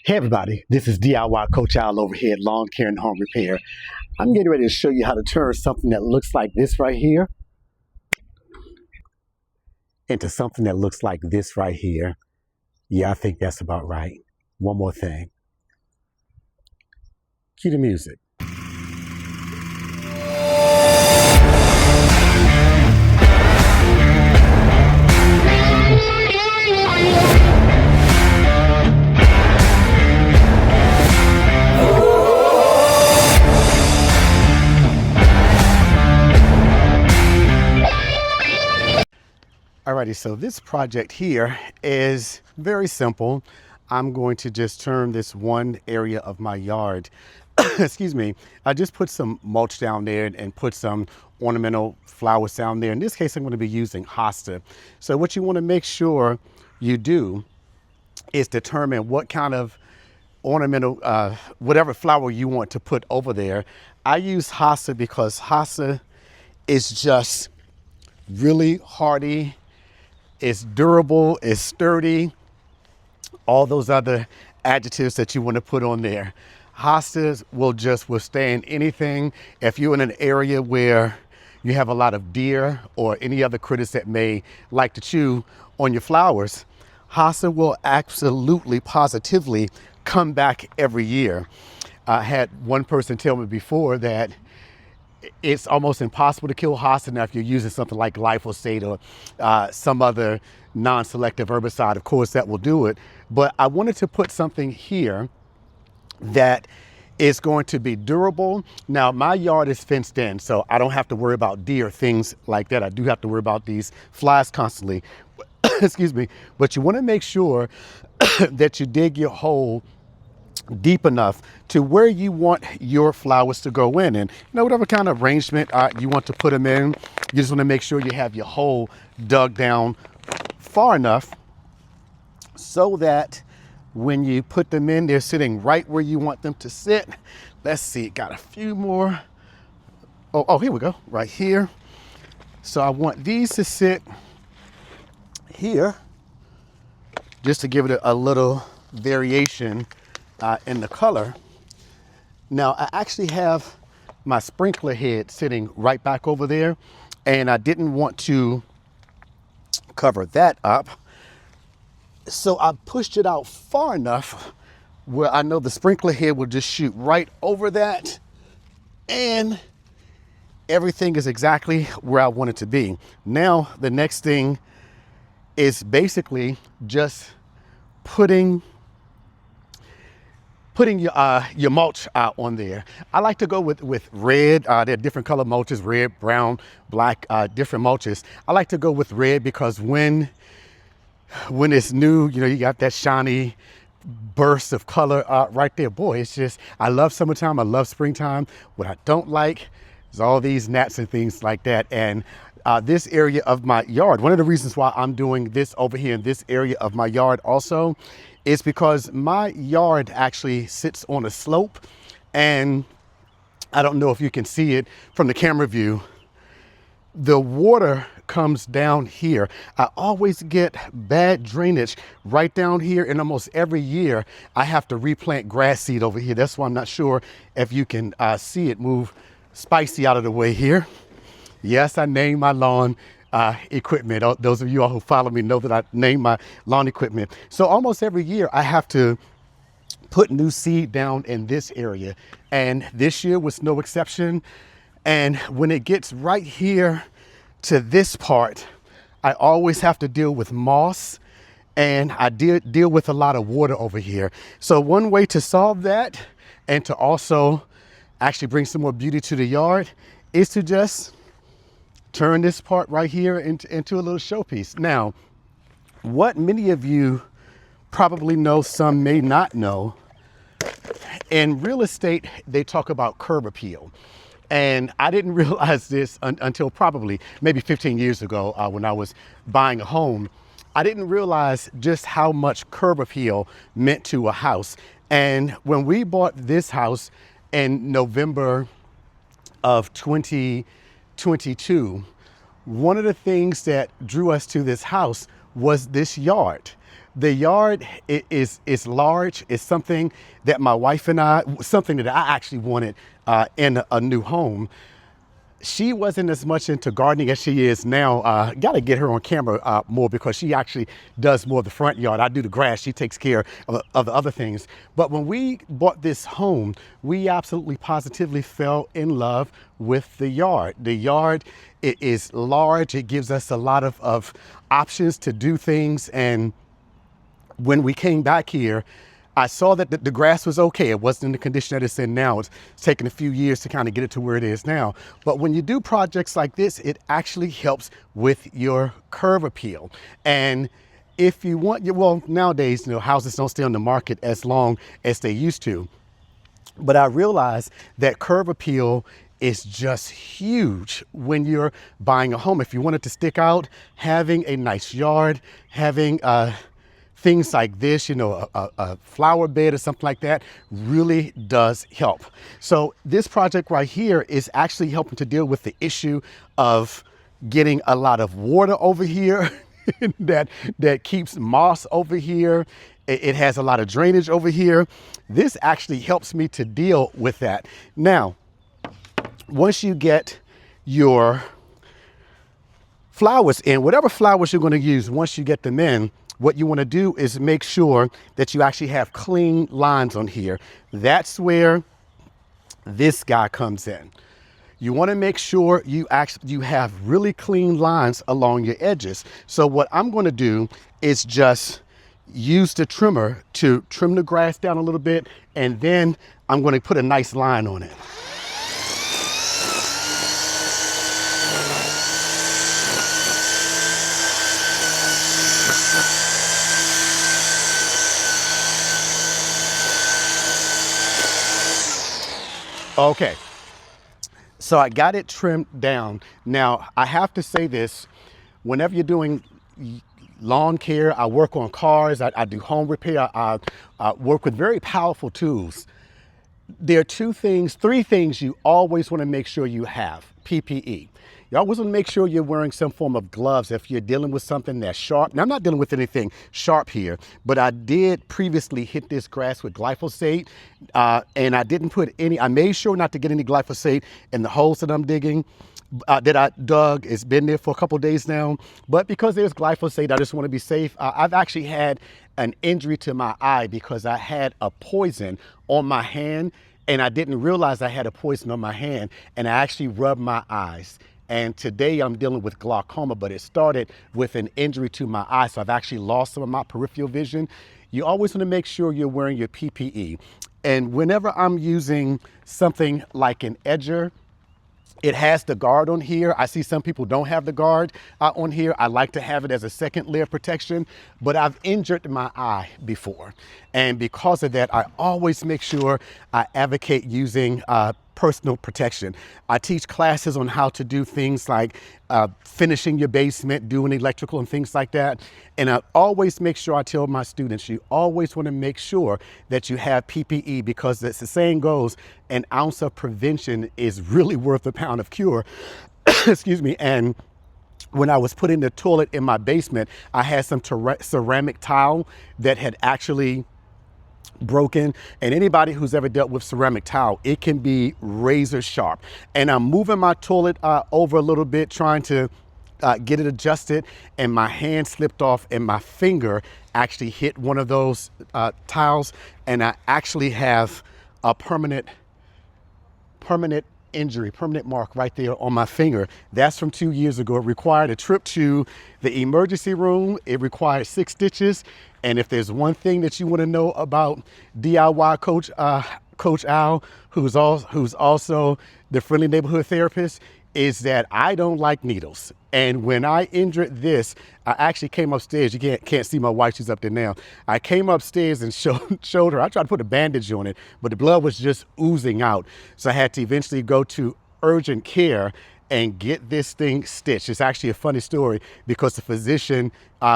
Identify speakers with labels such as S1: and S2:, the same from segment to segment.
S1: Hey everybody, this is DIY Coach Al over here at Lawn Care and Home Repair. I'm getting ready to show you how to turn something that looks like this right here into something that looks like this right here. Yeah, I think that's about right. One more thing. Cue the music. Alrighty, so this project here is very simple. I'm going to just turn this one area of my yard. Excuse me. I just put some mulch down there and put some ornamental flowers down there. In this case, I'm going to be using hosta. So what you want to make sure you do is determine what kind of ornamental, whatever flower you want to put over there. I use hosta because hosta is just really hardy. It's durable, it's sturdy, all those other adjectives that you want to put on there. Hostas will just withstand anything. If you're in an area where you have a lot of deer or any other critters that may like to chew on your flowers, hosta will absolutely, positively come back every year. I had one person tell me before that it's almost impossible to kill hosta now if you're using something like glyphosate or some other non-selective herbicide. Of course, that will do it. But I wanted to put something here that is going to be durable. Now, my yard is fenced in, so I don't have to worry about deer, things like that. I do have to worry about these flies constantly. Excuse me. But you want to make sure that you dig your hole deep enough to where you want your flowers to go in, and whatever kind of arrangement you want to put them in, you just want to make sure you have your hole dug down far enough so that when you put them in, they're sitting right where you want them to sit. Let's see, got a few more. Oh, here we go, right here. So I want these to sit here just to give it a little variation in the color. Now, I actually have my sprinkler head sitting right back over there, and I didn't want to cover that up. So I pushed it out far enough where I know the sprinkler head will just shoot right over that, and everything is exactly where I want it to be. Now, the next thing is basically just putting your mulch on there. I like to go with red. There are different color mulches, red, brown, black, different mulches. I like to go with red because when it's new, you got that shiny burst of color right there. Boy, it's just, I love summertime, I love springtime. What I don't like is all these gnats and things like that. And this area of my yard, one of the reasons why I'm doing this over here in this area of my yard also is because my yard actually sits on a slope, and I don't know if you can see it from the camera view. The water comes down here. I always get bad drainage right down here, and almost every year I have to replant grass seed over here. That's why I'm not sure if you can see it. Move Spicy out of the way here. Yes, I named my lawn equipment. Those of you all who follow me know that I name my lawn equipment. So almost every year I have to put new seed down in this area, and this year was no exception. And when it gets right here to this part, I always have to deal with moss, and I deal with a lot of water over here. So one way to solve that and to also actually bring some more beauty to the yard is to just turn this part right here into a little showpiece. Now, what many of you probably know, some may not know, in real estate, they talk about curb appeal. And I didn't realize this until probably maybe 15 years ago when I was buying a home. I didn't realize just how much curb appeal meant to a house. And when we bought this house in November of 2022, one of the things that drew us to this house was this yard. The yard is large. It's something that my wife and I, something that I actually wanted in a new home. She wasn't as much into gardening as she is now. Got to get her on camera more because she actually does more of the front yard. I do the grass. She takes care of the other things. But when we bought this home, we absolutely positively fell in love with the yard. The yard, it is large. It gives us a lot of options to do things. And when we came back here, I saw that the grass was okay. It wasn't in the condition that it's in now. It's taken a few years to kind of get it to where it is now. But when you do projects like this, it actually helps with your curb appeal. And if you want, well, nowadays, houses don't stay on the market as long as they used to. But I realized that curb appeal is just huge when you're buying a home. If you want it to stick out, having a nice yard, having things like this, a flower bed or something like that really does help. So this project right here is actually helping to deal with the issue of getting a lot of water over here that keeps moss over here. It has a lot of drainage over here. This actually helps me to deal with that. Now, once you get your flowers in, whatever flowers you're going to use, once you get them in, what you want to do is make sure that you actually have clean lines on here. That's where this guy comes in. You want to make sure you have really clean lines along your edges. So what I'm going to do is just use the trimmer to trim the grass down a little bit, and then I'm going to put a nice line on it. Okay, so I got it trimmed down. Now, I have to say this, whenever you're doing lawn care, I work on cars, I do home repair, I work with very powerful tools. There are three things you always want to make sure you have. PPE. You always want to make sure you're wearing some form of gloves if you're dealing with something that's sharp. Now, I'm not dealing with anything sharp here, but I did previously hit this grass with glyphosate, and I didn't put any, I made sure not to get any glyphosate in the holes that I'm digging. That I dug. It's been there for a couple days now, but because there's glyphosate, I just want to be safe. I've actually had an injury to my eye because I had a poison on my hand, and I didn't realize I had a poison on my hand, and I actually rubbed my eyes. And today I'm dealing with glaucoma, but it started with an injury to my eye, so I've actually lost some of my peripheral vision. You always want to make sure you're wearing your PPE. And whenever I'm using something like an edger, it has the guard on here. I see some people don't have the guard on here. I like to have it as a second layer of protection, but I've injured my eye before. And because of that, I always make sure I advocate using personal protection. I teach classes on how to do things like finishing your basement, doing electrical and things like that. And I always make sure I tell my students, you always want to make sure that you have PPE, because as the saying goes, an ounce of prevention is really worth a pound of cure. Excuse me. And when I was putting the toilet in my basement, I had some ceramic tile that had actually broken, and anybody who's ever dealt with ceramic tile, it can be razor sharp. And I'm moving my toilet over a little bit, trying to get it adjusted, and my hand slipped off and my finger actually hit one of those tiles, and I actually have a permanent injury, permanent mark right there on my finger. That's from 2 years ago. It required a trip to the emergency room. It required 6 stitches. And if there's one thing that you want to know about DIY Coach Al, who's also the friendly neighborhood therapist, is that I don't like needles. And when I injured this, I actually came upstairs. You can't see my wife, she's up there now. I came upstairs and showed her. I tried to put a bandage on it, but the blood was just oozing out. So I had to eventually go to urgent care and get this thing stitched. It's actually a funny story because the physician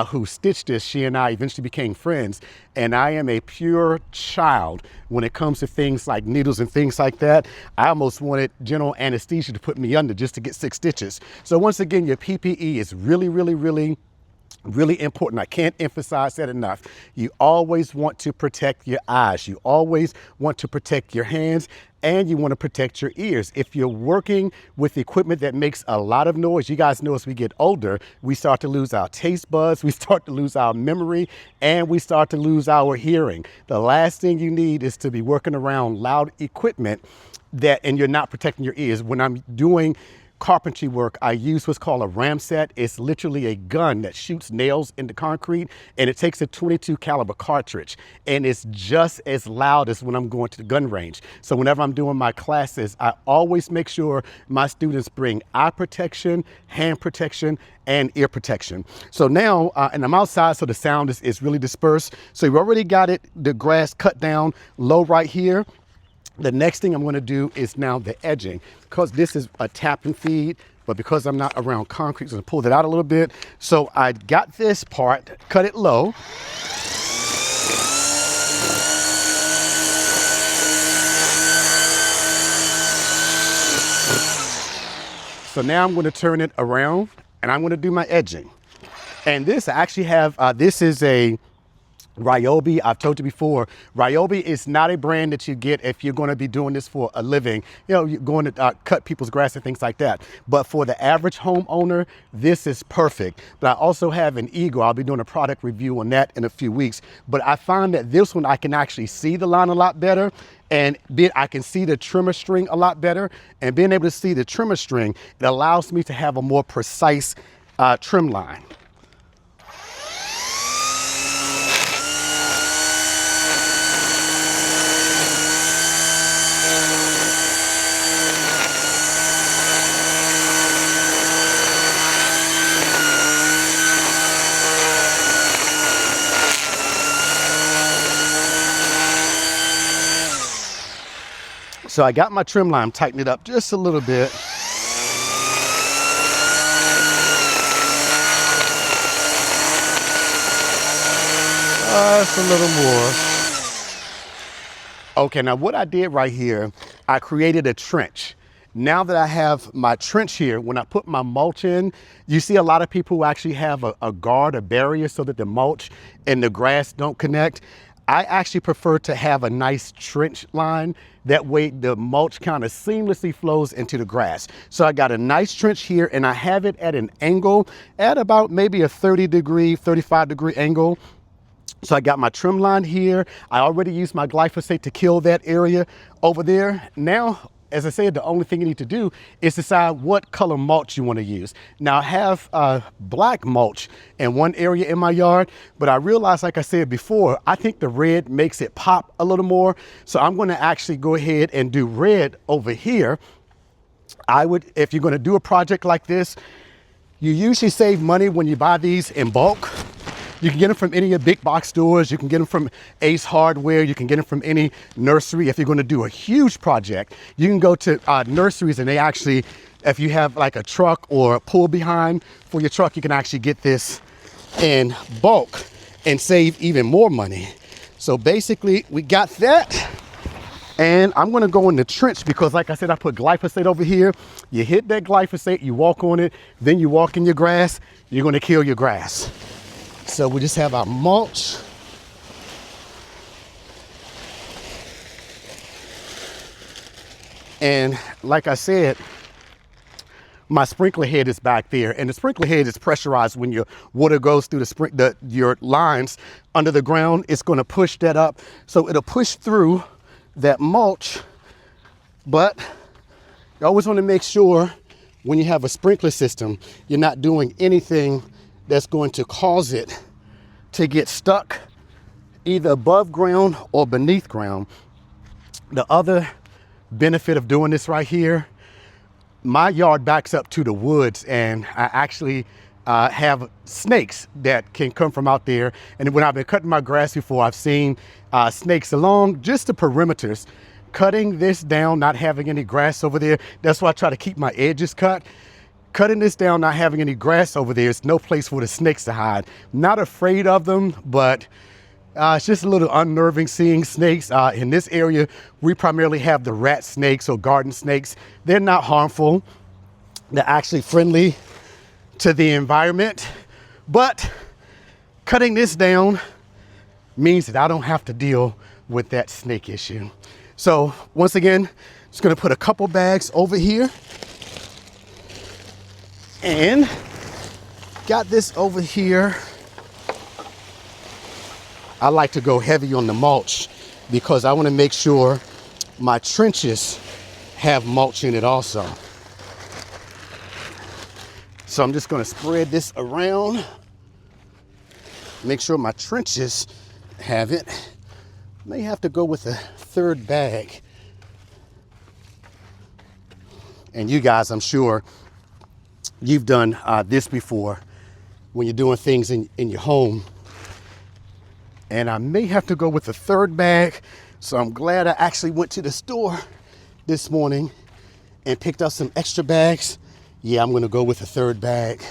S1: who stitched this, she and I eventually became friends. And I am a pure child when it comes to things like needles and things like that. I almost wanted general anesthesia to put me under just to get 6 stitches. So once again, your PPE is really, really, really Really important. I can't emphasize that enough. You always want to protect your eyes. You always want to protect your hands, and you want to protect your ears. If you're working with equipment that makes a lot of noise, you guys know as we get older, we start to lose our taste buds, we start to lose our memory, and we start to lose our hearing. The last thing you need is to be working around loud equipment and you're not protecting your ears. When I'm doing carpentry work, I use what's called a ramset. It's literally a gun that shoots nails into concrete, and it takes a 22 caliber cartridge, and it's just as loud as when I'm going to the gun range. So whenever I'm doing my classes, I always make sure my students bring eye protection, hand protection, and ear protection. So now, and I'm outside, so the sound is really dispersed. So you've already got the grass cut down low right here. The next thing I'm going to do is now the edging, because this is a tap and feed, but because I'm not around concrete, I'm going to pull that out a little bit. So I got this part, cut it low. So now I'm going to turn it around and I'm going to do my edging. And this I actually have, this is a Ryobi. I've told you before, Ryobi is not a brand that you get if you're going to be doing this for a living. You know, you're going to cut people's grass and things like that. But for the average homeowner, this is perfect. But I also have an Eagle. I'll be doing a product review on that in a few weeks. But I find that this one, I can actually see the line a lot better. And I can see the trimmer string a lot better. And being able to see the trimmer string, it allows me to have a more precise trim line. So I got my trim line, tightened it up just a little bit. Just a little more. Okay, now what I did right here, I created a trench. Now that I have my trench here, when I put my mulch in, you see a lot of people who actually have a guard, a barrier, so that the mulch and the grass don't connect. I actually prefer to have a nice trench line. That way the mulch kind of seamlessly flows into the grass. So I got a nice trench here, and I have it at an angle at about maybe a 30 degree, 35 degree angle. So I got my trim line here. I already used my glyphosate to kill that area over there. Now, as I said, the only thing you need to do is decide what color mulch you want to use. Now I have black mulch in one area in my yard, but I realized, like I said before, I think the red makes it pop a little more. So I'm going to actually go ahead and do red over here. If you're going to do a project like this, you usually save money when you buy these in bulk. You can get them from any of your big box stores. You can get them from Ace Hardware. You can get them from any nursery. If you're going to do a huge project, you can go to nurseries, and they actually, if you have like a truck or a pull behind for your truck, you can actually get this in bulk and save even more money. So basically we got that. And I'm going to go in the trench because, like I said, I put glyphosate over here. You hit that glyphosate, you walk on it, then you walk in your grass, you're going to kill your grass. So we just have our mulch. And like I said, my sprinkler head is back there, and the sprinkler head is pressurized. When your water goes through your lines under the ground, it's going to push that up. So it'll push through that mulch. But you always want to make sure when you have a sprinkler system, you're not doing anything that's going to cause it to get stuck either above ground or beneath ground. The other benefit of doing this right here, my yard backs up to the woods, and I actually have snakes that can come from out there. And when I've been cutting my grass before, I've seen snakes along just the perimeters. Cutting this down, not having any grass over there, that's why I try to keep my edges cut. Cutting this down, not having any grass over there, it's no place for the snakes to hide. Not afraid of them, but it's just a little unnerving seeing snakes. In this area, we primarily have the rat snakes or garden snakes. They're not harmful. They're actually friendly to the environment. But Cutting this down means that I don't have to deal with that snake issue. So once again, just gonna put a couple bags over here and got this over here. I like to go heavy on the mulch because I want to make sure my trenches have mulch in it also. So I'm just going to spread this around, make sure my trenches have it. May have to go with a third bag. And you guys, I'm sure you've done this before when you're doing things in your home. And I may have to go with a third bag. So I'm glad I actually went to the store this morning and picked up some extra bags. Yeah, I'm gonna go with a third bag.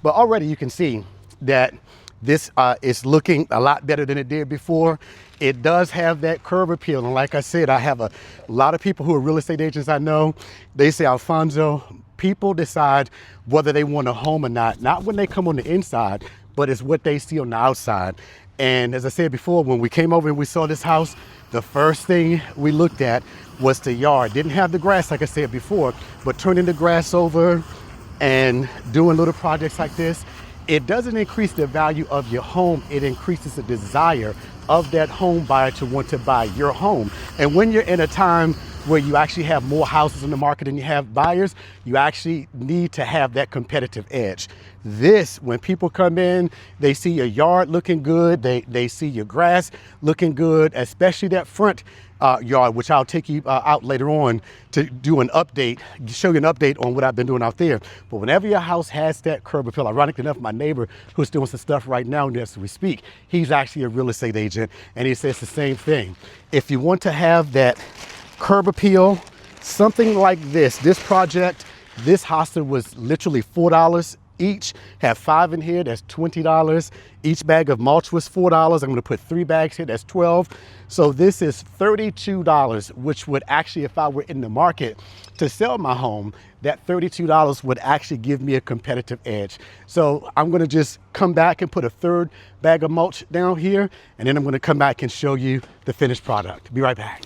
S1: But already you can see that this is looking a lot better than it did before. It does have that curb appeal. And like I said, I have a lot of people who are real estate agents I know. They say, Alfonso, people decide whether they want a home or not when they come on the inside, but it's what they see on the outside. And as I said before, when we came over and we saw this house, the first thing we looked at was the yard. Didn't have the grass, like I said before, but turning the grass over and doing little projects like this, it doesn't increase the value of your home. It increases the desire of that home buyer to want to buy your home. And when you're in a time where you actually have more houses in the market than you have buyers, you actually need to have that competitive edge. This, when people come in, they see your yard looking good, they see your grass looking good, especially that front yard, which I'll take you out later on to do an update, show you an update on what I've been doing out there. But whenever your house has that curb appeal, ironically enough, my neighbor who's doing some stuff right now as we speak, he's actually a real estate agent, and he says the same thing. If you want to have that curb appeal, something like this project, this hosta was literally $4 each. Have 5 in here, that's $20. Each bag of mulch was $4. I'm gonna put 3 bags here, that's $12. So this is $32, which would actually, if I were in the market to sell my home, that $32 would actually give me a competitive edge. So I'm gonna just come back and put a third bag of mulch down here, and then I'm gonna come back and show you the finished product. Be right back.